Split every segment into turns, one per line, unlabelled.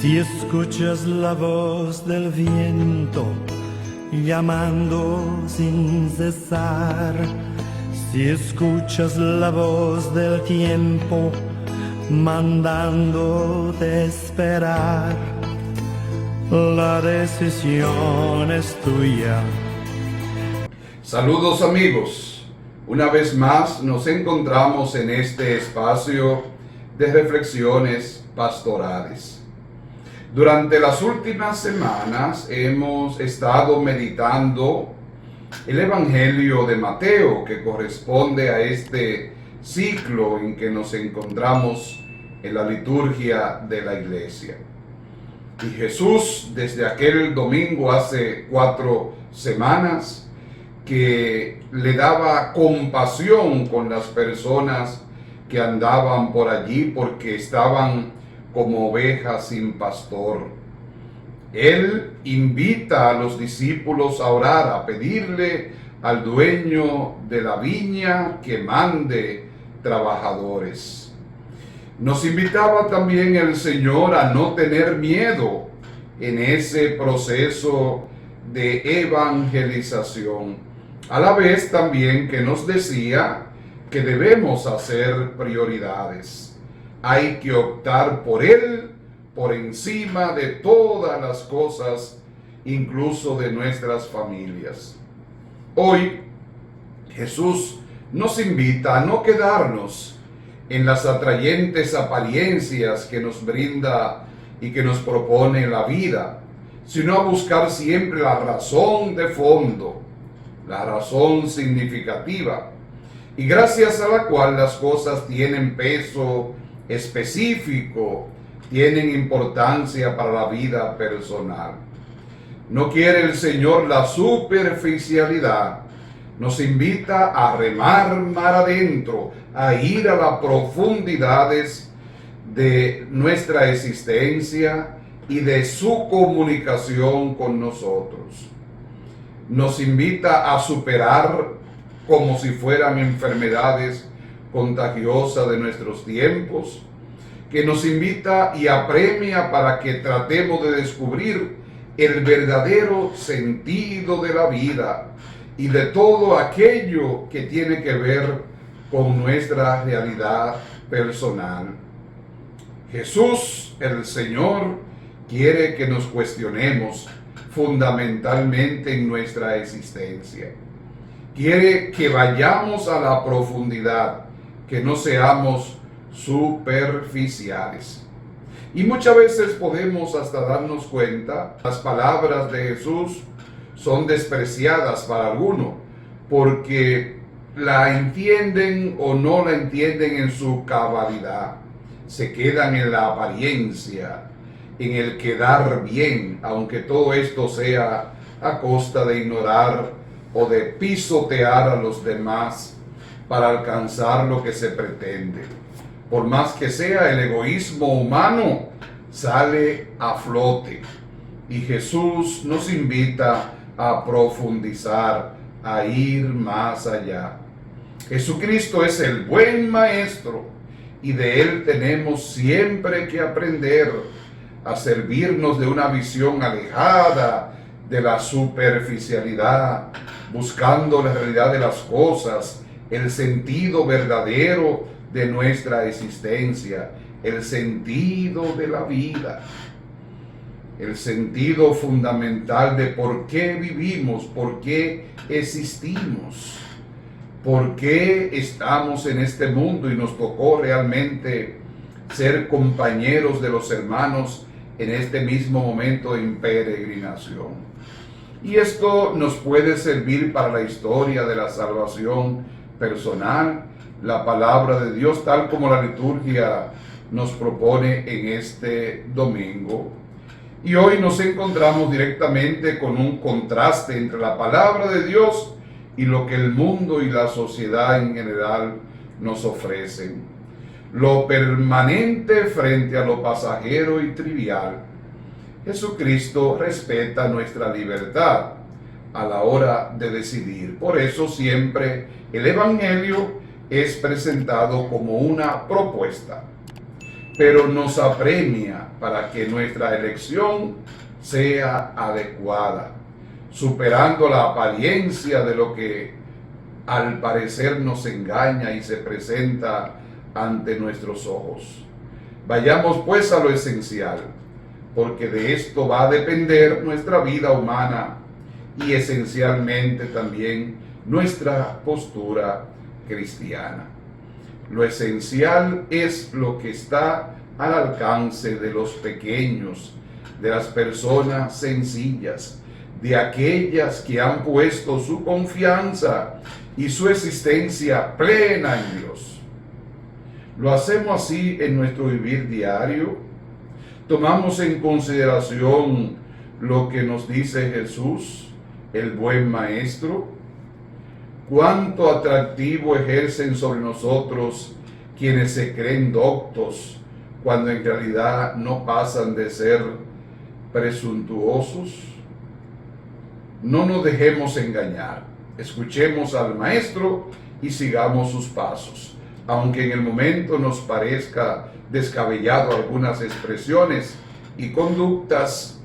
Si escuchas la voz del viento llamando sin cesar, si escuchas la voz del tiempo mandándote esperar, la decisión es tuya.
Saludos amigos, una vez más nos encontramos en este espacio de reflexiones pastorales. Durante las últimas semanas hemos estado meditando el Evangelio de Mateo, que corresponde a este ciclo en que nos encontramos en la liturgia de la iglesia. Y Jesús, desde aquel domingo hace 4 semanas, que le daba compasión con las personas que andaban por allí porque estaban como ovejas sin pastor. Él invita a los discípulos a orar, a pedirle al dueño de la viña que mande trabajadores. Nos invitaba también el Señor a no tener miedo en ese proceso de evangelización. A la vez también que nos decía que debemos hacer prioridades. Hay que optar por Él por encima de todas las cosas, incluso de nuestras familias. Hoy Jesús nos invita a no quedarnos en las atrayentes apariencias que nos brinda y que nos propone la vida, sino a buscar siempre la razón de fondo, la razón significativa, y gracias a la cual las cosas tienen peso específico, tienen importancia para la vida personal. No quiere el Señor la superficialidad, nos invita a remar mar adentro, a ir a las profundidades de nuestra existencia y de su comunicación con nosotros. Nos invita a superar como si fueran enfermedades contagiosas de nuestros tiempos, que nos invita y apremia para que tratemos de descubrir el verdadero sentido de la vida y de todo aquello que tiene que ver con nuestra realidad personal. Jesús, el Señor, quiere que nos cuestionemos fundamentalmente en nuestra existencia. Quiere que vayamos a la profundidad, que no seamos superficiales. Y muchas veces podemos hasta darnos cuenta, las palabras de Jesús son despreciadas para algunos, porque la entienden o no la entienden en su cabalidad. Se quedan en la apariencia, en el quedar bien, aunque todo esto sea a costa de ignorar o de pisotear a los demás para alcanzar lo que se pretende. Por más que sea, el egoísmo humano sale a flote. Y Jesús nos invita a profundizar, a ir más allá. Jesucristo es el buen maestro y de Él tenemos siempre que aprender a servirnos de una visión alejada de la superficialidad, buscando la realidad de las cosas, el sentido verdadero de nuestra existencia, el sentido de la vida, el sentido fundamental de por qué vivimos, por qué existimos, por qué estamos en este mundo y nos tocó realmente ser compañeros de los hermanos en este mismo momento en peregrinación. Y esto nos puede servir para la historia de la salvación personal, la palabra de Dios, tal como la liturgia nos propone en este domingo. Y hoy nos encontramos directamente con un contraste entre la palabra de Dios y lo que el mundo y la sociedad en general nos ofrecen. Lo permanente frente a lo pasajero y trivial. Jesucristo respeta nuestra libertad a la hora de decidir. Por eso siempre el Evangelio es presentado como una propuesta. pero nos apremia para que nuestra elección sea adecuada, superando la apariencia de lo que al parecer nos engaña y se presenta ante nuestros ojos. Vayamos pues a lo esencial, porque de esto va a depender nuestra vida humana y esencialmente también nuestra postura cristiana. Lo esencial es lo que está al alcance de los pequeños, de las personas sencillas, de aquellas que han puesto su confianza y su existencia plena en Dios. ¿Lo hacemos así en nuestro vivir diario? ¿Tomamos en consideración lo que nos dice Jesús, el buen maestro? ¿Cuánto atractivo ejercen sobre nosotros quienes se creen doctos cuando en realidad no pasan de ser presuntuosos? No nos dejemos engañar. Escuchemos al Maestro y sigamos sus pasos. Aunque en el momento nos parezca descabellado algunas expresiones y conductas,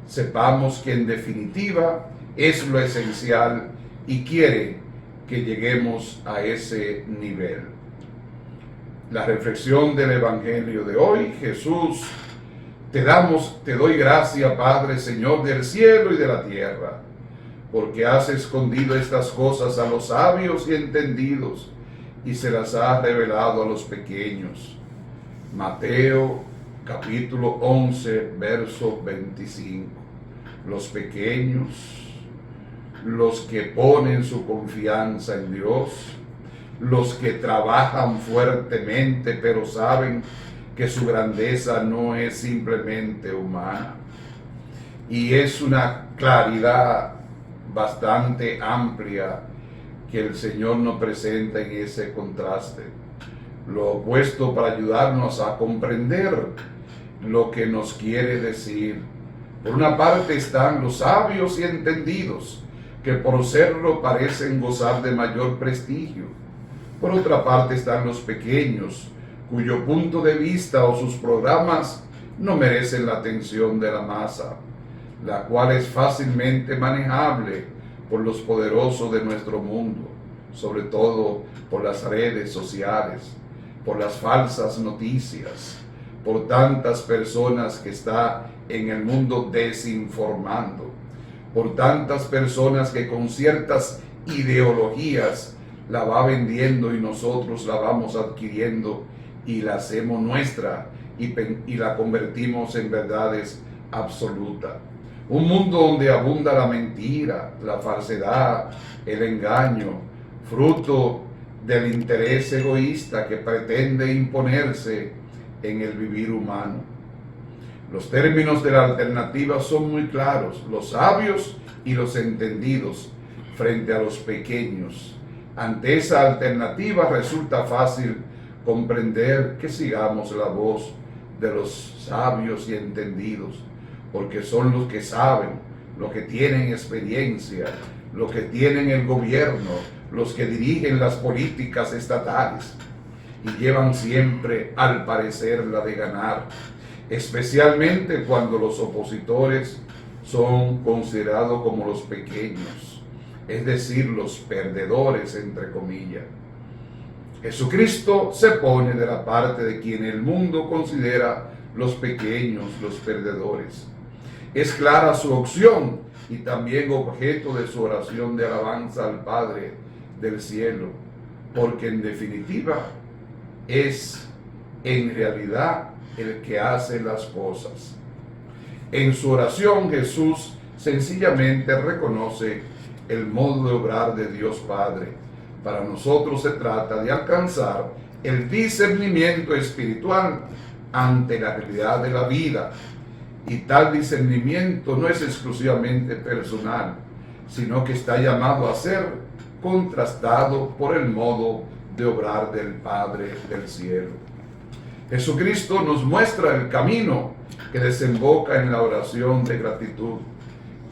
sepamos que en definitiva es lo esencial y quiere que lleguemos a ese nivel. La reflexión del Evangelio de hoy: Jesús, te doy gracia, Padre, Señor del cielo y de la tierra, porque has escondido estas cosas a los sabios y entendidos y se las has revelado a los pequeños. Mateo capítulo 11, verso 25. Los pequeños, los que ponen su confianza en Dios, los que trabajan fuertemente pero saben que su grandeza no es simplemente humana. Y es una claridad bastante amplia que el Señor nos presenta en ese contraste. Lo opuesto para ayudarnos a comprender lo que nos quiere decir. Por una parte están los sabios y entendidos, que por serlo parecen gozar de mayor prestigio. Por otra parte están los pequeños, cuyo punto de vista o sus programas no merecen la atención de la masa, la cual es fácilmente manejable por los poderosos de nuestro mundo, sobre todo por las redes sociales, por las falsas noticias, por tantas personas que están en el mundo desinformando, por tantas personas que con ciertas ideologías la va vendiendo y nosotros la vamos adquiriendo y la hacemos nuestra y la convertimos en verdades absolutas. Un mundo donde abunda la mentira, la falsedad, el engaño, fruto del interés egoísta que pretende imponerse en el vivir humano. Los términos de la alternativa son muy claros: los sabios y los entendidos frente a los pequeños. Ante esa alternativa resulta fácil comprender que sigamos la voz de los sabios y entendidos, porque son los que saben, los que tienen experiencia, los que tienen el gobierno, los que dirigen las políticas estatales y llevan siempre, al parecer, la de ganar, especialmente cuando los opositores son considerados como los pequeños, es decir, los perdedores, entre comillas. Jesucristo se pone de la parte de quien el mundo considera los pequeños, los perdedores. Es clara su opción y también objeto de su oración de alabanza al Padre del cielo, porque en definitiva es en realidad el que hace las cosas. En su oración Jesús sencillamente reconoce el modo de obrar de Dios Padre. Para nosotros se trata de alcanzar el discernimiento espiritual ante la realidad de la vida. Y tal discernimiento no es exclusivamente personal, sino que está llamado a ser contrastado por el modo de obrar del Padre del cielo. Jesucristo nos muestra el camino que desemboca en la oración de gratitud,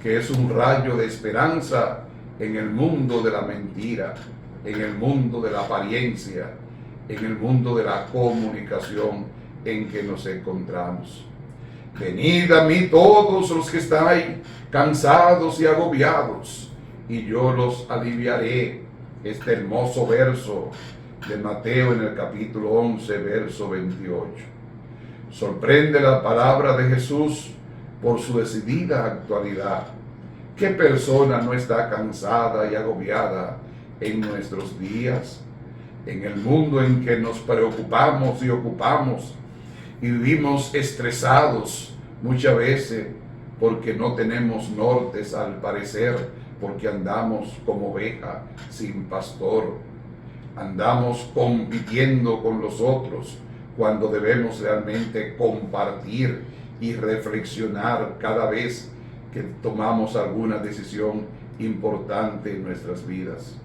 que es un rayo de esperanza en el mundo de la mentira, en el mundo de la apariencia, en el mundo de la comunicación en que nos encontramos. Venid a mí todos los que estáis cansados y agobiados, y yo los aliviaré. Este hermoso verso de Mateo en el capítulo 11, verso 28. Sorprende la palabra de Jesús por su decidida actualidad. ¿Qué persona no está cansada y agobiada en nuestros días? En el mundo en que nos preocupamos y ocupamos y vivimos estresados muchas veces porque no tenemos nortes al parecer, porque andamos como oveja sin pastor. Andamos compitiendo con los otros cuando debemos realmente compartir y reflexionar cada vez que tomamos alguna decisión importante en nuestras vidas.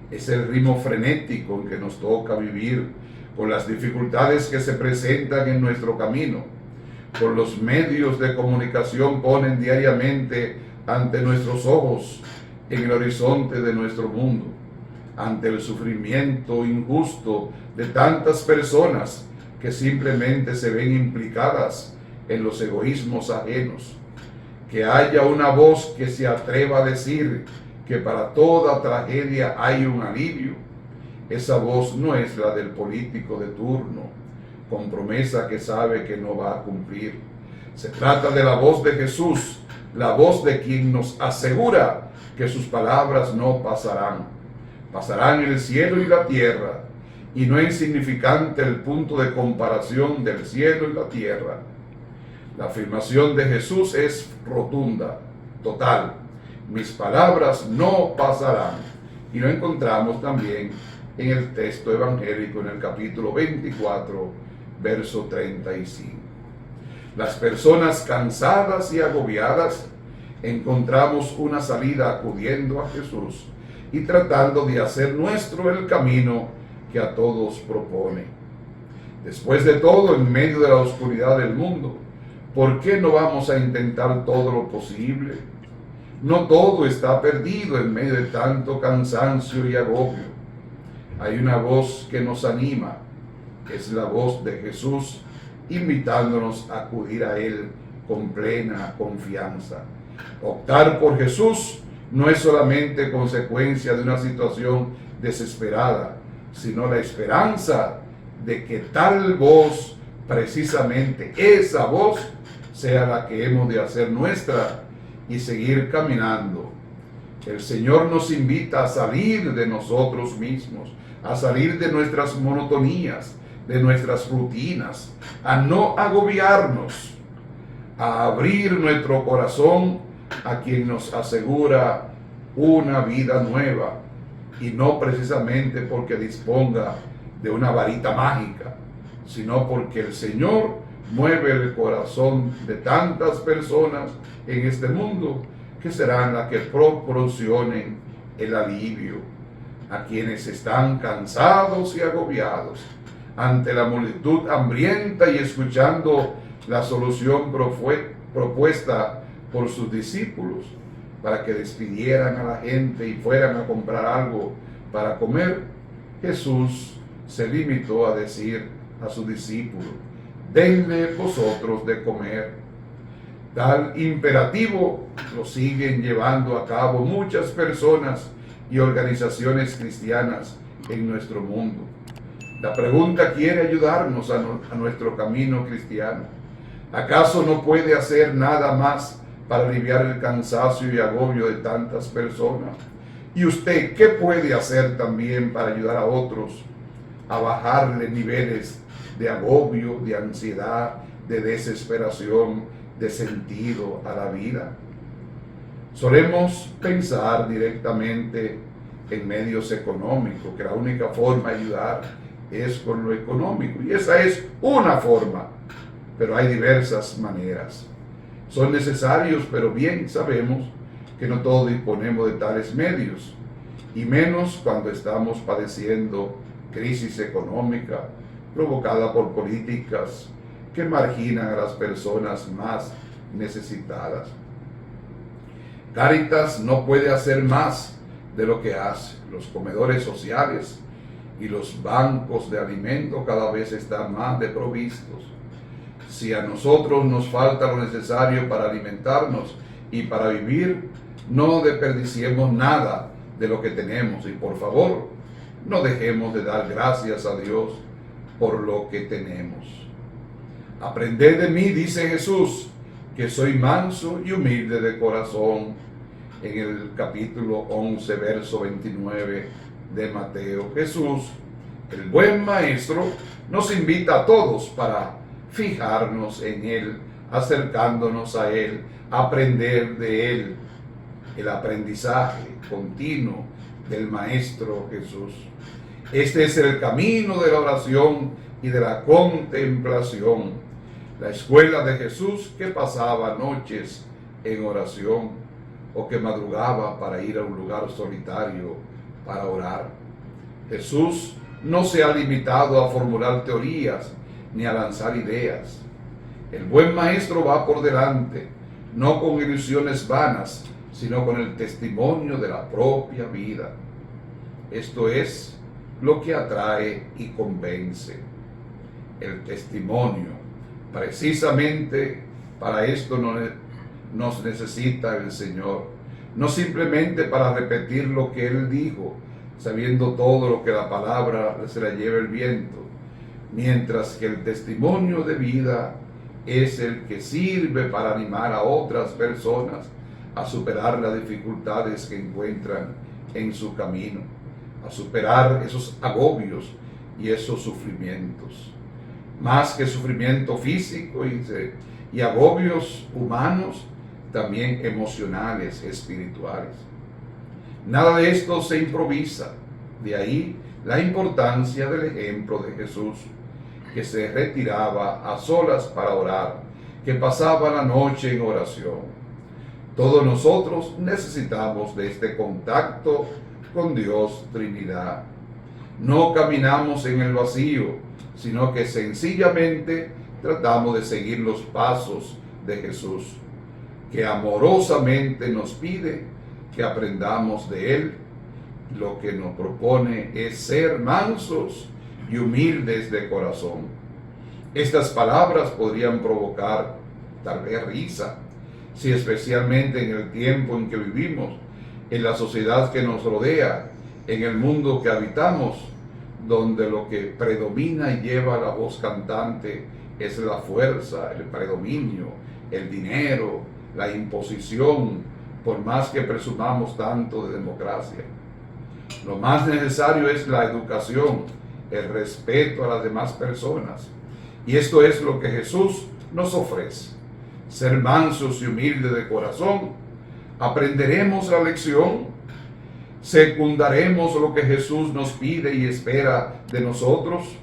Es el ritmo frenético en que nos toca vivir, con las dificultades que se presentan en nuestro camino, con los medios de comunicación ponen diariamente ante nuestros ojos en el horizonte de nuestro mundo, ante el sufrimiento injusto de tantas personas que simplemente se ven implicadas en los egoísmos ajenos. Que haya una voz que se atreva a decir que para toda tragedia hay un alivio. Esa voz no es la del político de turno, con promesa que sabe que no va a cumplir. Se trata de la voz de Jesús, la voz de quien nos asegura que sus palabras no pasarán. Pasarán el cielo y la tierra, y no es insignificante el punto de comparación del cielo y la tierra. La afirmación de Jesús es rotunda, total. Mis palabras no pasarán. Y lo encontramos también en el texto evangélico, en el capítulo 24, verso 35. Las personas cansadas y agobiadas encontramos una salida acudiendo a Jesús y tratando de hacer nuestro el camino que a todos propone. Después de todo, en medio de la oscuridad del mundo, ¿por qué no vamos a intentar todo lo posible? No todo está perdido en medio de tanto cansancio y agobio. Hay una voz que nos anima, es la voz de Jesús, invitándonos a acudir a Él con plena confianza. Optar por Jesús no es solamente consecuencia de una situación desesperada, sino la esperanza de que tal voz, precisamente esa voz, sea la que hemos de hacer nuestra y seguir caminando. El Señor nos invita a salir de nosotros mismos, a salir de nuestras monotonías, de nuestras rutinas, a no agobiarnos, a abrir nuestro corazón a quien nos asegura una vida nueva, y no precisamente porque disponga de una varita mágica, sino porque el Señor mueve el corazón de tantas personas en este mundo que serán las que proporcionen el alivio a quienes están cansados y agobiados ante la multitud hambrienta y escuchando la solución propuesta por sus discípulos para que despidieran a la gente y fueran a comprar algo para comer. Jesús se limitó a decir a sus discípulos: denle vosotros de comer. Tal imperativo lo siguen llevando a cabo muchas personas y organizaciones cristianas en nuestro mundo. La pregunta quiere ayudarnos a nuestro camino cristiano. ¿Acaso no puede hacer nada más para aliviar el cansancio y agobio de tantas personas? ¿Y usted qué puede hacer también para ayudar a otros a bajarle niveles de agobio, de ansiedad, de desesperación, de sentido a la vida? Solemos pensar directamente en medios económicos, que la única forma de ayudar es con lo económico, y esa es una forma, pero hay diversas maneras. Son necesarios, pero bien sabemos que no todos disponemos de tales medios, y menos cuando estamos padeciendo crisis económica provocada por políticas que marginan a las personas más necesitadas. Cáritas no puede hacer más de lo que hace. Los comedores sociales y los bancos de alimento cada vez están más desprovistos. Si a nosotros nos falta lo necesario para alimentarnos y para vivir, no desperdiciemos nada de lo que tenemos, y por favor, no dejemos de dar gracias a Dios por lo que tenemos. Aprended de mí, dice Jesús, que soy manso y humilde de corazón, en el capítulo 11, verso 29 de Mateo. Jesús, el buen maestro, nos invita a todos para fijarnos en Él, acercándonos a Él, aprender de Él, el aprendizaje continuo del Maestro Jesús. Este es el camino de la oración y de la contemplación, la escuela de Jesús que pasaba noches en oración o que madrugaba para ir a un lugar solitario para orar. Jesús no se ha limitado a formular teorías ni a lanzar ideas. El buen maestro va por delante, no con ilusiones vanas, sino con el testimonio de la propia vida. Esto es lo que atrae y convence. El testimonio. Precisamente para esto nos necesita el Señor. No simplemente para repetir lo que Él dijo, sabiendo todo lo que la palabra se la lleva el viento, mientras que el testimonio de vida es el que sirve para animar a otras personas a superar las dificultades que encuentran en su camino, a superar esos agobios y esos sufrimientos. Más que sufrimiento físico y agobios humanos, también emocionales, espirituales. Nada de esto se improvisa. De ahí la importancia del ejemplo de Jesús, que se retiraba a solas para orar, que pasaba la noche en oración. Todos nosotros necesitamos de este contacto con Dios Trinidad. No caminamos en el vacío, sino que sencillamente tratamos de seguir los pasos de Jesús, que amorosamente nos pide que aprendamos de Él. Lo que nos propone es ser mansos y humildes de corazón. Estas palabras podrían provocar tal vez risa, si especialmente en el tiempo en que vivimos, en la sociedad que nos rodea, en el mundo que habitamos, donde lo que predomina y lleva la voz cantante es la fuerza, el predominio, el dinero, la imposición, por más que presumamos tanto de democracia. Lo más necesario es la educación, el respeto a las demás personas. Y esto es lo que Jesús nos ofrece. Ser mansos y humildes de corazón. Aprenderemos la lección. Secundaremos lo que Jesús nos pide y espera de nosotros.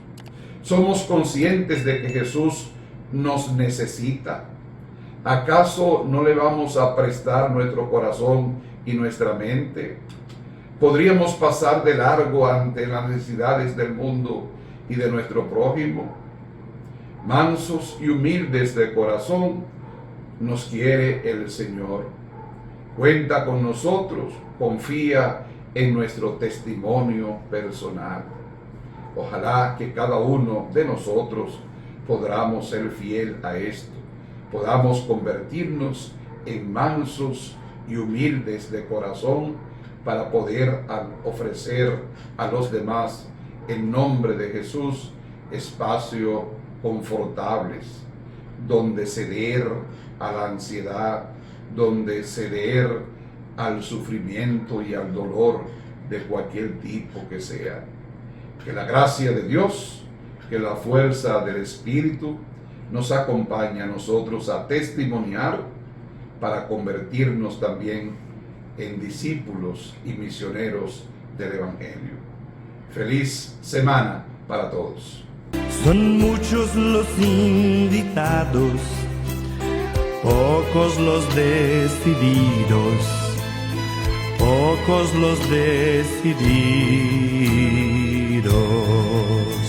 Somos conscientes de que Jesús nos necesita. ¿Acaso no le vamos a prestar nuestro corazón y nuestra mente? ¿Podríamos pasar de largo ante las necesidades del mundo y de nuestro prójimo? Mansos y humildes de corazón nos quiere el Señor. Cuenta con nosotros, confía en nuestro testimonio personal. Ojalá que cada uno de nosotros podamos ser fiel a esto, podamos convertirnos en mansos y humildes de corazón para poder ofrecer a los demás, en nombre de Jesús, espacios confortables, donde ceder a la ansiedad, donde ceder al sufrimiento y al dolor de cualquier tipo que sea. Que la gracia de Dios, que la fuerza del Espíritu nos acompañe a nosotros a testimoniar para convertirnos también en discípulos y misioneros del Evangelio. Feliz semana para todos.
Son muchos los invitados, pocos los decididos, pocos los decididos.